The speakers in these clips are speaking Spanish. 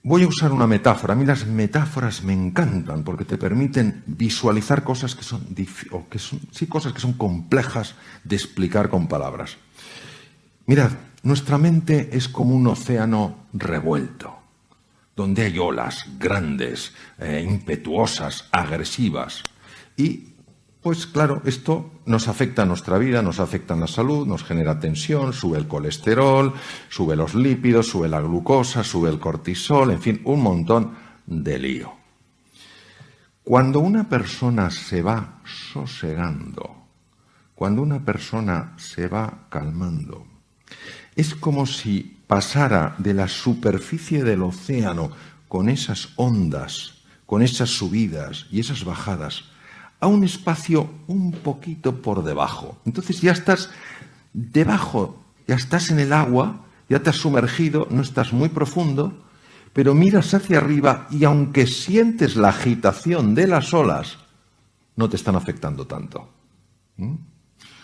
Voy a usar una metáfora. A mí las metáforas me encantan porque te permiten visualizar cosas que son cosas que son complejas de explicar con palabras. Mirad, nuestra mente es como un océano revuelto, donde hay olas grandes, impetuosas, agresivas. Y, pues claro, esto nos afecta a nuestra vida, nos afecta a la salud, nos genera tensión, sube el colesterol, sube los lípidos, sube la glucosa, sube el cortisol, en fin, un montón de lío. Cuando una persona se va sosegando, cuando una persona se va calmando, es como si pasara de la superficie del océano con esas ondas, con esas subidas y esas bajadas, a un espacio un poquito por debajo. Entonces ya estás debajo, ya estás en el agua, ya te has sumergido, no estás muy profundo, pero miras hacia arriba y aunque sientes la agitación de las olas, no te están afectando tanto.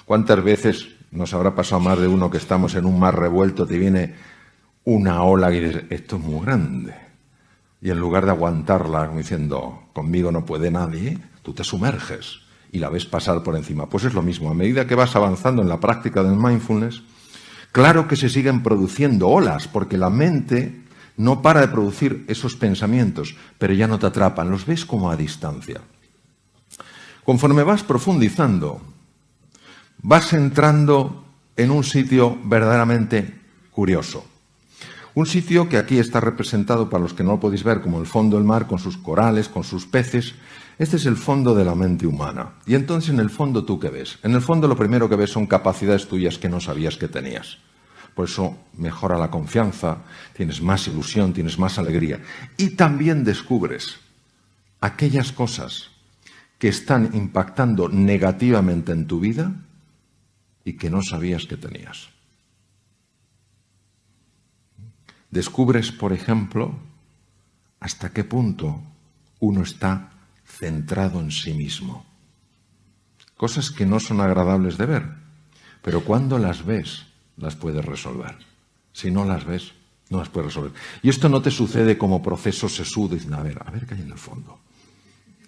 ¿Cuántas veces nos habrá pasado más de uno que estamos en un mar revuelto, te viene una ola y dices, esto es muy grande? Y en lugar de aguantarla diciendo, conmigo no puede nadie, tú te sumerges y la ves pasar por encima. Pues es lo mismo, a medida que vas avanzando en la práctica del mindfulness, claro que se siguen produciendo olas, porque la mente no para de producir esos pensamientos, pero ya no te atrapan, los ves como a distancia. Conforme vas profundizando, vas entrando en un sitio verdaderamente curioso. Un sitio que aquí está representado, para los que no lo podéis ver, como el fondo del mar, con sus corales, con sus peces. Este es el fondo de la mente humana. Y entonces, en el fondo, ¿tú qué ves? En el fondo, lo primero que ves son capacidades tuyas que no sabías que tenías. Por eso mejora la confianza, tienes más ilusión, tienes más alegría. Y también descubres aquellas cosas que están impactando negativamente en tu vida y que no sabías que tenías. Descubres, por ejemplo, hasta qué punto uno está centrado en sí mismo. Cosas que no son agradables de ver, pero cuando las ves, las puedes resolver. Si no las ves, no las puedes resolver. Y esto no te sucede como proceso sesudo, diciendo, a ver qué hay en el fondo.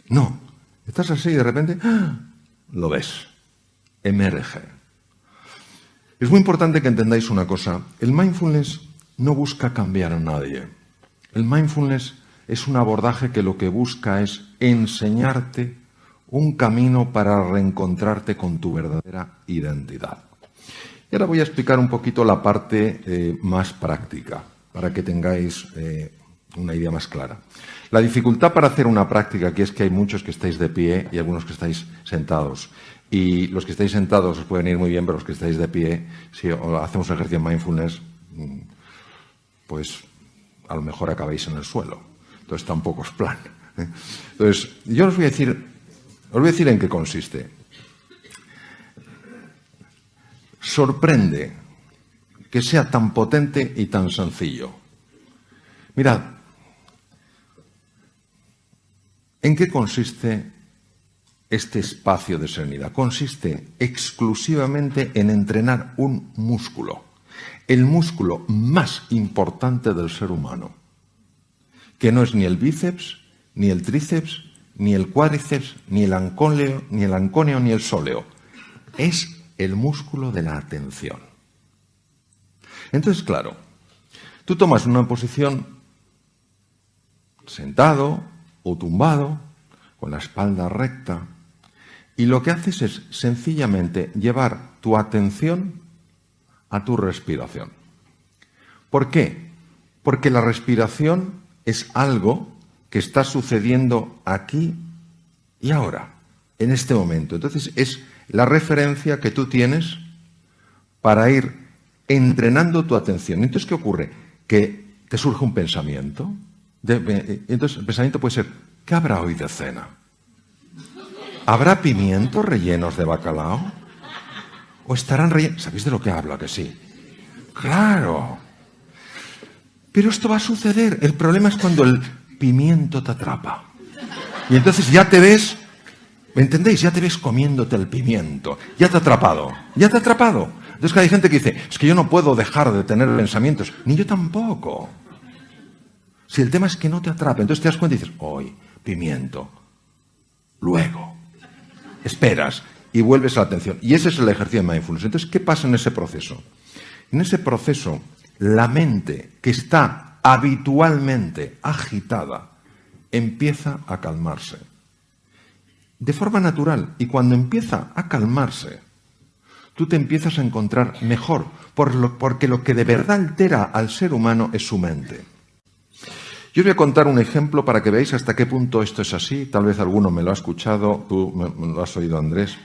No, estás así y de repente, lo ves, emerge. Es muy importante que entendáis una cosa, el mindfulness no busca cambiar a nadie. El mindfulness es un abordaje que lo que busca es enseñarte un camino para reencontrarte con tu verdadera identidad. Y ahora voy a explicar un poquito la parte más práctica, para que tengáis una idea más clara. La dificultad para hacer una práctica aquí es que hay muchos que estáis de pie y algunos que estáis sentados. Y los que estáis sentados os pueden ir muy bien, pero los que estáis de pie, si hacemos ejercicio de mindfulness, pues a lo mejor acabáis en el suelo. Entonces tampoco es plan. Entonces, yo os voy a decir en qué consiste. Sorprende que sea tan potente y tan sencillo. Mirad, ¿en qué consiste este espacio de serenidad? Consiste exclusivamente en entrenar un músculo. El músculo más importante del ser humano, que no es ni el bíceps, ni el tríceps, ni el cuádriceps, ni el ancóneo, ni el sóleo. Es el músculo de la atención. Entonces, claro, tú tomas una posición sentado o tumbado, con la espalda recta, y lo que haces es sencillamente llevar tu atención a tu respiración. ¿Por qué? Porque la respiración es algo que está sucediendo aquí y ahora, en este momento. Entonces es la referencia que tú tienes para ir entrenando tu atención. Entonces, ¿qué ocurre? Que te surge un pensamiento. Entonces el pensamiento puede ser, ¿qué habrá hoy de cena? ¿Habrá pimientos rellenos de bacalao? ¿O estarán rellenos? ¿Sabéis de lo que hablo? Que sí. ¡Claro! Pero esto va a suceder. El problema es cuando el pimiento te atrapa. Y entonces ya te ves, ¿me entendéis? Ya te ves comiéndote el pimiento. Ya te ha atrapado. Ya te ha atrapado. Entonces hay gente que dice, es que yo no puedo dejar de tener pensamientos. Ni yo tampoco. Si el tema es que no te atrape, entonces te das cuenta y dices, hoy, pimiento, luego, esperas y vuelves a la atención. Y ese es el ejercicio de mindfulness. Entonces, ¿qué pasa en ese proceso? En ese proceso, la mente que está habitualmente agitada empieza a calmarse. De forma natural. Y cuando empieza a calmarse, tú te empiezas a encontrar mejor, porque lo que de verdad altera al ser humano es su mente. Yo os voy a contar un ejemplo para que veáis hasta qué punto esto es así. Tal vez alguno me lo ha escuchado, tú me lo has oído, Andrés.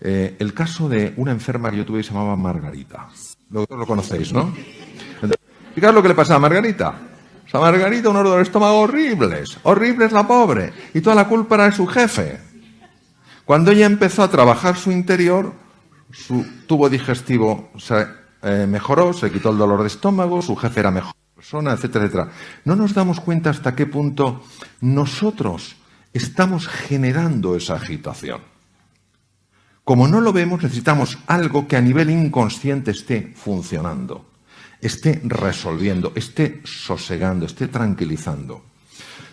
El caso de una enferma que yo tuve que se llamaba Margarita. Lo conocéis, ¿no? Fijaos lo que le pasaba a Margarita. O sea, Margarita, un dolor de estómago horribles. Horribles la pobre. Y toda la culpa era de su jefe. Cuando ella empezó a trabajar su interior, su tubo digestivo se mejoró, se quitó el dolor de estómago, su jefe era mejor persona, etcétera, etcétera. No nos damos cuenta hasta qué punto nosotros estamos generando esa agitación. Como no lo vemos, necesitamos algo que a nivel inconsciente esté funcionando, esté resolviendo, esté sosegando, esté tranquilizando.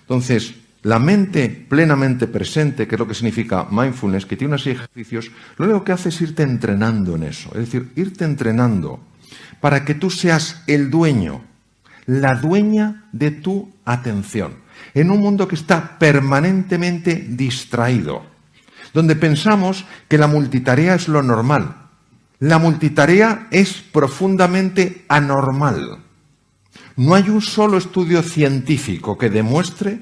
Entonces, la mente plenamente presente, que es lo que significa mindfulness, que tiene unos ejercicios, lo único que hace es irte entrenando en eso. Es decir, irte entrenando para que tú seas el dueño, la dueña de tu atención, en un mundo que está permanentemente distraído, donde pensamos que la multitarea es lo normal. La multitarea es profundamente anormal. No hay un solo estudio científico que demuestre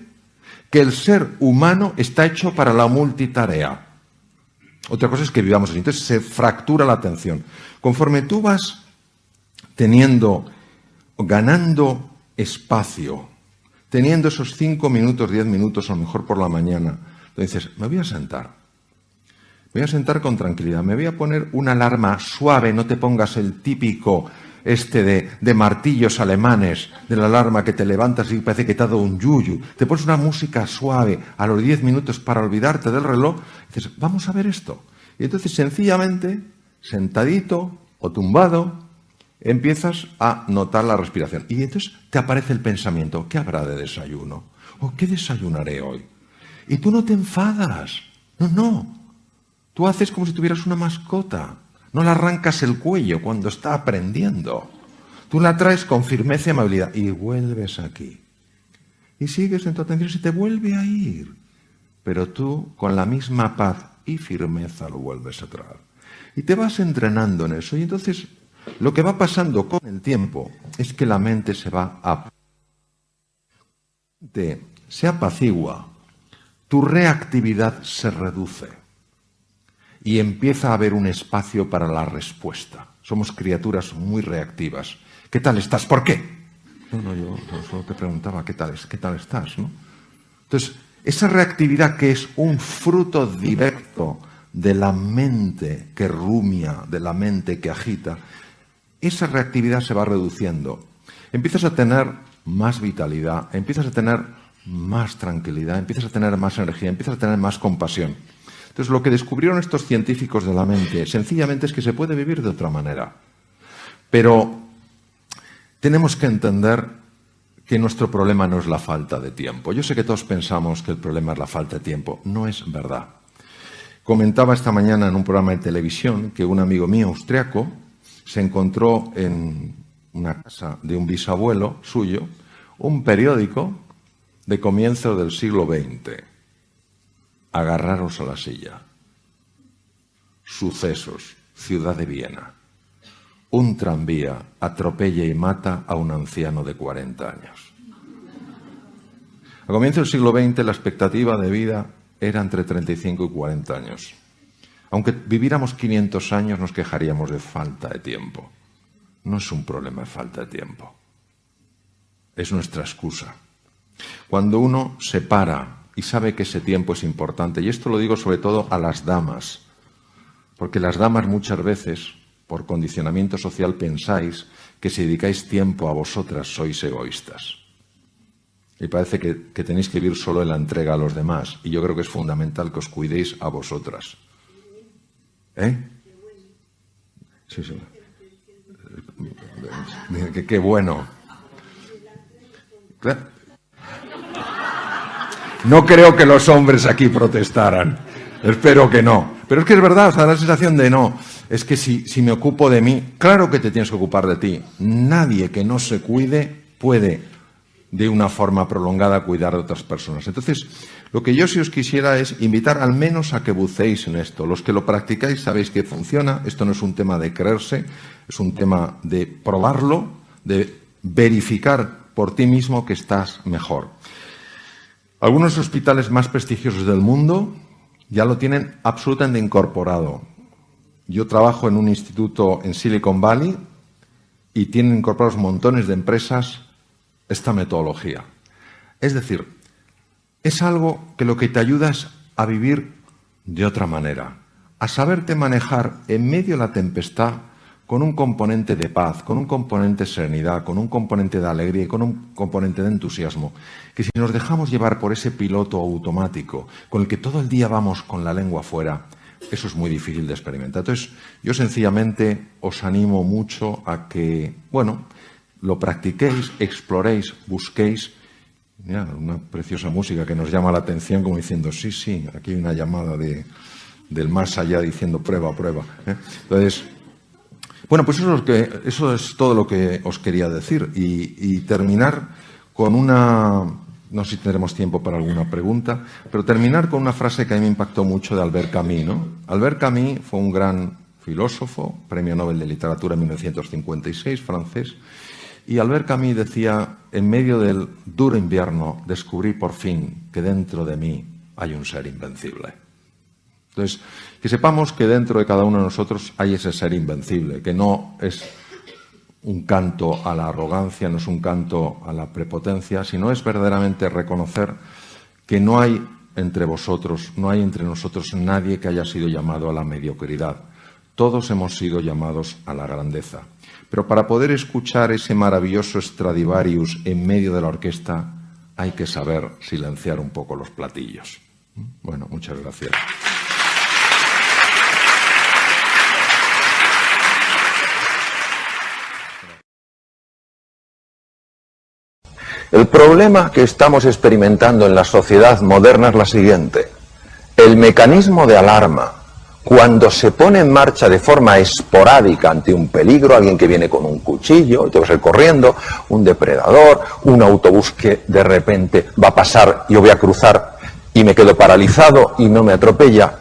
que el ser humano está hecho para la multitarea. Otra cosa es que vivamos así. Entonces se fractura la atención. Conforme tú vas ganando espacio, teniendo esos 5 minutos, 10 minutos, a lo mejor por la mañana, entonces me voy a sentar. Me voy a sentar con tranquilidad. Me voy a poner una alarma suave. No te pongas el típico de martillos alemanes, de la alarma que te levantas y parece que te ha dado un yuyu. Te pones una música suave a los 10 minutos para olvidarte del reloj. Y dices, vamos a ver esto. Y entonces sencillamente, sentadito o tumbado, empiezas a notar la respiración. Y entonces te aparece el pensamiento, ¿qué habrá de desayuno? ¿O qué desayunaré hoy? Y tú no te enfadas. No. Tú haces como si tuvieras una mascota. No le arrancas el cuello cuando está aprendiendo. Tú la traes con firmeza y amabilidad y vuelves aquí. Y sigues en tu atención y se te vuelve a ir. Pero tú, con la misma paz y firmeza, lo vuelves a traer. Y te vas entrenando en eso. Y entonces, lo que va pasando con el tiempo es que la mente se apacigua, tu reactividad se reduce. Y empieza a haber un espacio para la respuesta. Somos criaturas muy reactivas. ¿Qué tal estás? ¿Por qué? No, yo solo te preguntaba qué tal estás, ¿no? Entonces, esa reactividad que es un fruto directo de la mente que rumia, de la mente que agita, esa reactividad se va reduciendo. Empiezas a tener más vitalidad, empiezas a tener más tranquilidad, empiezas a tener más energía, empiezas a tener más compasión. Entonces, lo que descubrieron estos científicos de la mente, sencillamente es que se puede vivir de otra manera. Pero tenemos que entender que nuestro problema no es la falta de tiempo. Yo sé que todos pensamos que el problema es la falta de tiempo. No es verdad. Comentaba esta mañana en un programa de televisión que un amigo mío austriaco se encontró en una casa de un bisabuelo suyo un periódico de comienzo del siglo XX. Agarraros a la silla. Sucesos, ciudad de Viena. Un tranvía atropella y mata a un anciano de 40 años. A comienzos del siglo XX la expectativa de vida era entre 35 y 40 años. Aunque viviéramos 500 años nos quejaríamos de falta de tiempo. No es un problema de falta de tiempo. Es nuestra excusa. Cuando uno se para y sabe que ese tiempo es importante, y esto lo digo sobre todo a las damas, porque las damas muchas veces, por condicionamiento social, pensáis que si dedicáis tiempo a vosotras sois egoístas. Y parece que tenéis que vivir solo en la entrega a los demás, y yo creo que es fundamental que os cuidéis a vosotras. Sí. Qué bueno. No creo que los hombres aquí protestaran. Espero que no. Pero es que es verdad, o sea, da la sensación de no. Es que si me ocupo de mí, claro que te tienes que ocupar de ti. Nadie que no se cuide puede, de una forma prolongada, cuidar de otras personas. Entonces, lo que yo sí os quisiera es invitar al menos a que buceéis en esto. Los que lo practicáis sabéis que funciona. Esto no es un tema de creerse, es un tema de probarlo, de verificar por ti mismo que estás mejor. Algunos hospitales más prestigiosos del mundo ya lo tienen absolutamente incorporado. Yo trabajo en un instituto en Silicon Valley y tienen incorporados montones de empresas esta metodología. Es decir, es algo que lo que te ayuda es a vivir de otra manera, a saberte manejar en medio de la tempestad con un componente de paz, con un componente de serenidad, con un componente de alegría y con un componente de entusiasmo, que si nos dejamos llevar por ese piloto automático con el que todo el día vamos con la lengua fuera, eso es muy difícil de experimentar. Entonces, yo sencillamente os animo mucho a que, bueno, lo practiquéis, exploréis, busquéis. Mira, una preciosa música que nos llama la atención como diciendo, sí, aquí hay una llamada del más allá diciendo prueba, prueba. Entonces, bueno, pues eso es todo lo que os quería decir y terminar con una, no sé si tendremos tiempo para alguna pregunta, pero terminar con una frase que a mí me impactó mucho de Albert Camus, ¿no? Albert Camus fue un gran filósofo, premio Nobel de Literatura en 1956, francés, y Albert Camus decía, en medio del duro invierno descubrí por fin que dentro de mí hay un ser invencible. Entonces, que sepamos que dentro de cada uno de nosotros hay ese ser invencible, que no es un canto a la arrogancia, no es un canto a la prepotencia, sino es verdaderamente reconocer que no hay entre vosotros, no hay entre nosotros nadie que haya sido llamado a la mediocridad. Todos hemos sido llamados a la grandeza. Pero para poder escuchar ese maravilloso Stradivarius en medio de la orquesta, hay que saber silenciar un poco los platillos. Bueno, muchas gracias. El problema que estamos experimentando en la sociedad moderna es la siguiente. El mecanismo de alarma, cuando se pone en marcha de forma esporádica ante un peligro, alguien que viene con un cuchillo, y te vas a ir corriendo, un depredador, un autobús que de repente va a pasar, yo voy a cruzar y me quedo paralizado y no me atropella,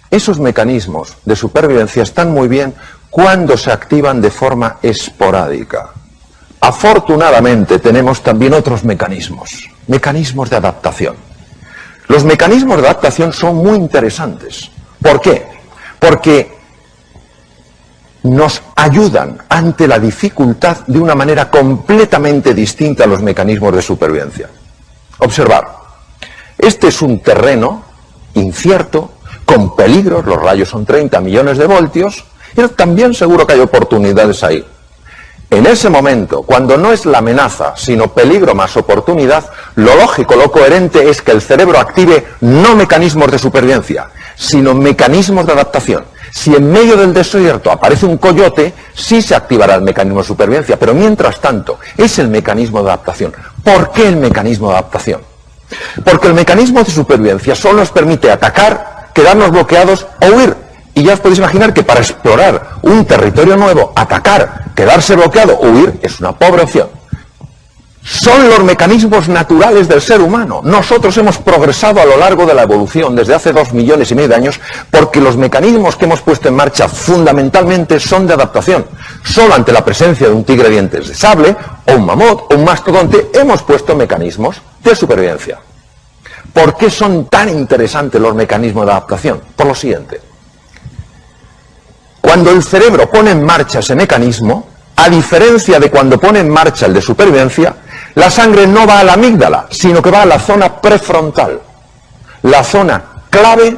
esos mecanismos de supervivencia están muy bien cuando se activan de forma esporádica. Afortunadamente tenemos también otros mecanismos de adaptación. Los mecanismos de adaptación son muy interesantes. ¿Por qué? Porque nos ayudan ante la dificultad de una manera completamente distinta a los mecanismos de supervivencia. Observar, este es un terreno incierto, con peligros, los rayos son 30 millones de voltios, y también seguro que hay oportunidades ahí. En ese momento, cuando no es la amenaza, sino peligro más oportunidad, lo lógico, lo coherente es que el cerebro active no mecanismos de supervivencia, sino mecanismos de adaptación. Si en medio del desierto aparece un coyote, sí se activará el mecanismo de supervivencia, pero mientras tanto es el mecanismo de adaptación. ¿Por qué el mecanismo de adaptación? Porque el mecanismo de supervivencia solo nos permite atacar, quedarnos bloqueados o huir. Y ya os podéis imaginar que para explorar un territorio nuevo, atacar, quedarse bloqueado o huir es una pobre opción. Son los mecanismos naturales del ser humano. Nosotros hemos progresado a lo largo de la evolución desde hace 2,5 millones de años porque los mecanismos que hemos puesto en marcha fundamentalmente son de adaptación. Solo ante la presencia de un tigre de dientes de sable o un mamut o un mastodonte hemos puesto mecanismos de supervivencia. ¿Por qué son tan interesantes los mecanismos de adaptación? Por lo siguiente. Cuando el cerebro pone en marcha ese mecanismo, a diferencia de cuando pone en marcha el de supervivencia, la sangre no va a la amígdala, sino que va a la zona prefrontal, la zona clave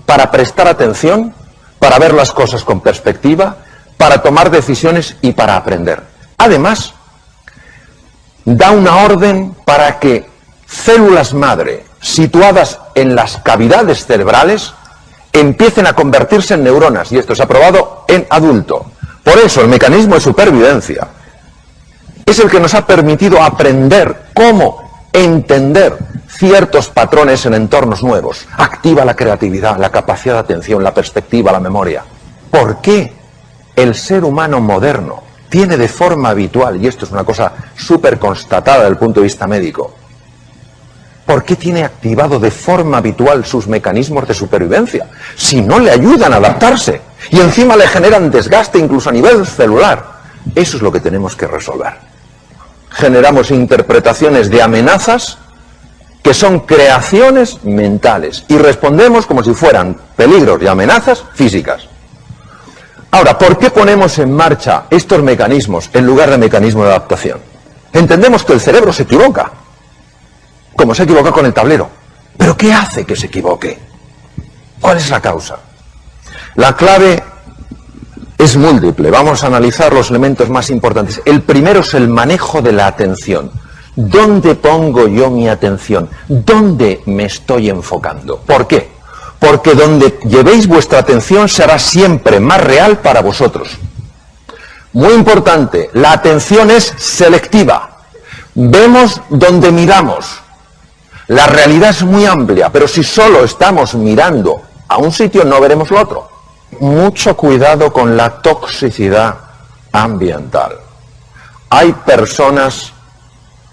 para prestar atención, para ver las cosas con perspectiva, para tomar decisiones y para aprender. Además, da una orden para que células madre situadas en las cavidades cerebrales empiecen a convertirse en neuronas, y esto se ha probado en adulto. Por eso el mecanismo de supervivencia es el que nos ha permitido aprender cómo entender ciertos patrones en entornos nuevos, activa la creatividad, la capacidad de atención, la perspectiva, la memoria. ¿Por qué el ser humano moderno tiene de forma habitual, y esto es una cosa súper constatada desde el punto de vista médico, ¿por qué tiene activado de forma habitual sus mecanismos de supervivencia? Si no le ayudan a adaptarse y encima le generan desgaste incluso a nivel celular. Eso es lo que tenemos que resolver. Generamos interpretaciones de amenazas que son creaciones mentales y respondemos como si fueran peligros y amenazas físicas. Ahora, ¿por qué ponemos en marcha estos mecanismos en lugar de mecanismos de adaptación? Entendemos que el cerebro se equivoca, como se equivoca con el tablero. ¿Pero qué hace que se equivoque? ¿Cuál es la causa? La clave es múltiple. Vamos a analizar los elementos más importantes. El primero es el manejo de la atención. ¿Dónde pongo yo mi atención? ¿Dónde me estoy enfocando? ¿Por qué? Porque donde llevéis vuestra atención será siempre más real para vosotros. Muy importante, la atención es selectiva. Vemos donde miramos. La realidad es muy amplia, pero si solo estamos mirando a un sitio no veremos lo otro. Mucho cuidado con la toxicidad ambiental. Hay personas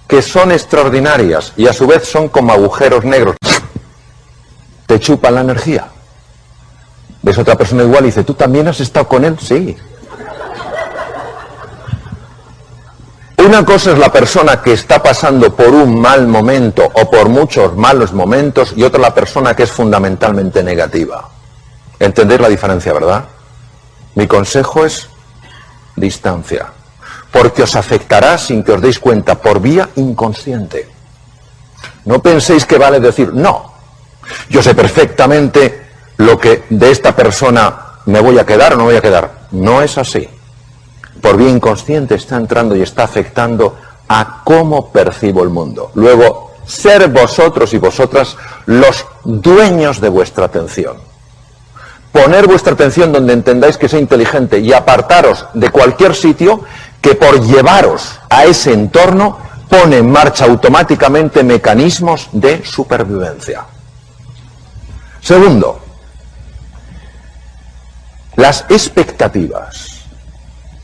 que son extraordinarias y a su vez son como agujeros negros. Te chupan la energía. Ves a otra persona igual y dice, ¿tú también has estado con él? Sí. Una cosa es la persona que está pasando por un mal momento o por muchos malos momentos y otra la persona que es fundamentalmente negativa. ¿Entendéis la diferencia, verdad? Mi consejo es distancia, porque os afectará sin que os deis cuenta por vía inconsciente. No penséis que vale decir, no, yo sé perfectamente lo que de esta persona me voy a quedar o no voy a quedar. No es así. Por vía inconsciente está entrando y está afectando a cómo percibo el mundo. Luego, ser vosotros y vosotras los dueños de vuestra atención. Poner vuestra atención donde entendáis que es inteligente y apartaros de cualquier sitio que por llevaros a ese entorno pone en marcha automáticamente mecanismos de supervivencia. Segundo, las expectativas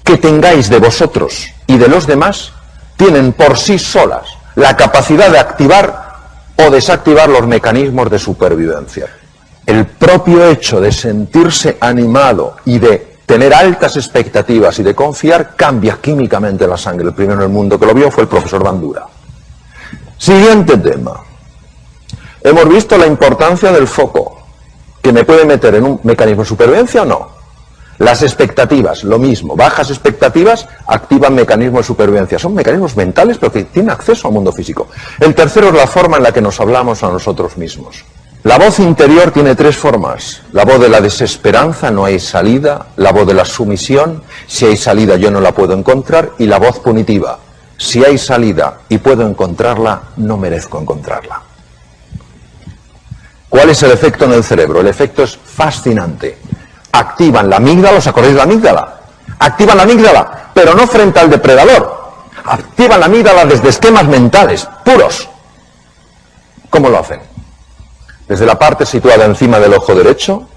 que tengáis de vosotros y de los demás tienen por sí solas la capacidad de activar o desactivar los mecanismos de supervivencia. El propio hecho de sentirse animado y de tener altas expectativas y de confiar cambia químicamente la sangre. El primero en el mundo que lo vio fue el profesor Bandura. Siguiente tema. Hemos visto la importancia del foco, que me puede meter en un mecanismo de supervivencia o no. Las expectativas, lo mismo. Bajas expectativas activan mecanismos de supervivencia. Son mecanismos mentales, pero que tienen acceso al mundo físico. El tercero es la forma en la que nos hablamos a nosotros mismos. La voz interior tiene tres formas. La voz de la desesperanza, no hay salida. La voz de la sumisión, si hay salida yo no la puedo encontrar. Y la voz punitiva, si hay salida y puedo encontrarla, no merezco encontrarla. ¿Cuál es el efecto en el cerebro? El efecto es fascinante. Activan la amígdala, ¿os acordáis de la amígdala? Activan la amígdala, pero no frente al depredador. Activan la amígdala desde esquemas mentales, puros. ¿Cómo lo hacen? Desde la parte situada encima del ojo derecho,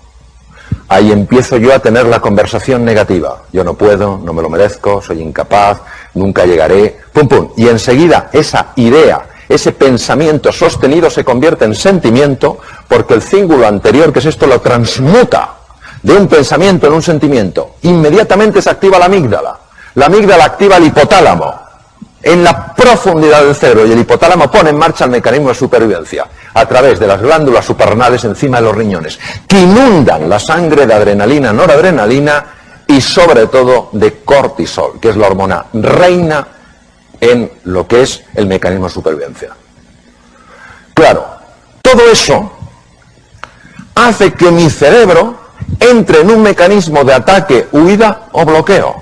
ahí empiezo yo a tener la conversación negativa. Yo no puedo, no me lo merezco, soy incapaz, nunca llegaré, pum pum. Y enseguida esa idea, ese pensamiento sostenido se convierte en sentimiento porque el cíngulo anterior, que es esto, lo transmuta de un pensamiento en un sentimiento. Inmediatamente se activa la amígdala. La amígdala activa el hipotálamo en la profundidad del cerebro y el hipotálamo pone en marcha el mecanismo de supervivencia a través de las glándulas suprarrenales encima de los riñones, que inundan la sangre de adrenalina, noradrenalina y sobre todo de cortisol, que es la hormona reina en lo que es el mecanismo de supervivencia. Claro, todo eso hace que mi cerebro entre en un mecanismo de ataque, huida o bloqueo,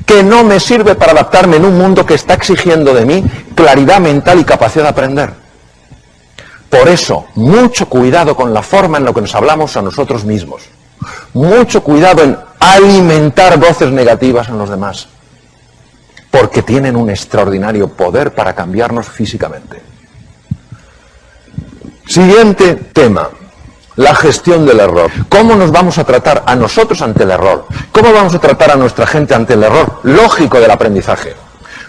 que no me sirve para adaptarme en un mundo que está exigiendo de mí claridad mental y capacidad de aprender. Por eso, mucho cuidado con la forma en la que nos hablamos a nosotros mismos. Mucho cuidado en alimentar voces negativas en los demás, porque tienen un extraordinario poder para cambiarnos físicamente. Siguiente tema, la gestión del error. ¿Cómo nos vamos a tratar a nosotros ante el error? ¿Cómo vamos a tratar a nuestra gente ante el error lógico del aprendizaje?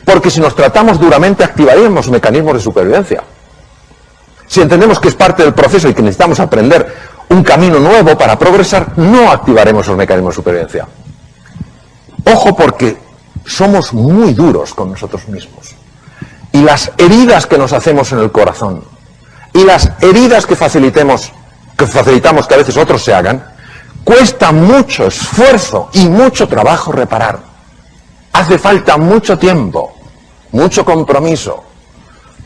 Porque si nos tratamos duramente activaríamos mecanismos de supervivencia. Si entendemos que es parte del proceso y que necesitamos aprender un camino nuevo para progresar, no activaremos los mecanismos de supervivencia. Ojo, porque somos muy duros con nosotros mismos. Y las heridas que nos hacemos en el corazón, y las heridas que facilitamos que a veces otros se hagan, cuesta mucho esfuerzo y mucho trabajo reparar. Hace falta mucho tiempo, mucho compromiso,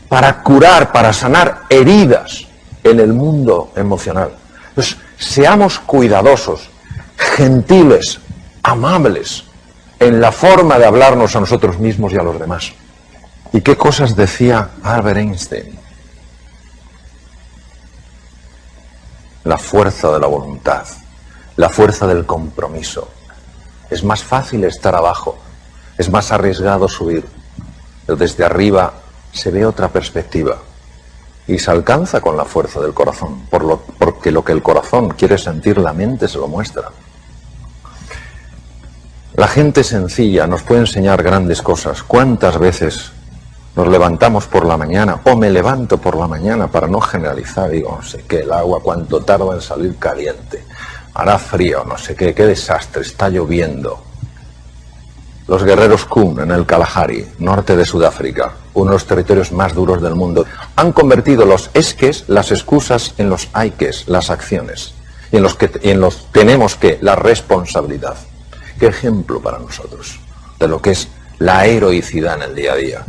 para curar, para sanar heridas en el mundo emocional. Entonces, seamos cuidadosos, gentiles, amables, en la forma de hablarnos a nosotros mismos y a los demás. ¿Y qué cosas decía Albert Einstein? La fuerza de la voluntad, la fuerza del compromiso. Es más fácil estar abajo, es más arriesgado subir, pero desde arriba se ve otra perspectiva y se alcanza con la fuerza del corazón, porque lo que el corazón quiere sentir, la mente se lo muestra. La gente sencilla nos puede enseñar grandes cosas. ¿Cuántas veces nos levantamos por la mañana, o me levanto por la mañana, para no generalizar, digo, no sé qué, el agua cuánto tarda en salir caliente, hará frío, no sé qué desastre, está lloviendo? Los guerreros Kun en el Kalahari, norte de Sudáfrica, uno de los territorios más duros del mundo, han convertido los esques, las excusas, en los hayques, las acciones, y en los tenemos que, la responsabilidad. Qué ejemplo para nosotros de lo que es la heroicidad en el día a día.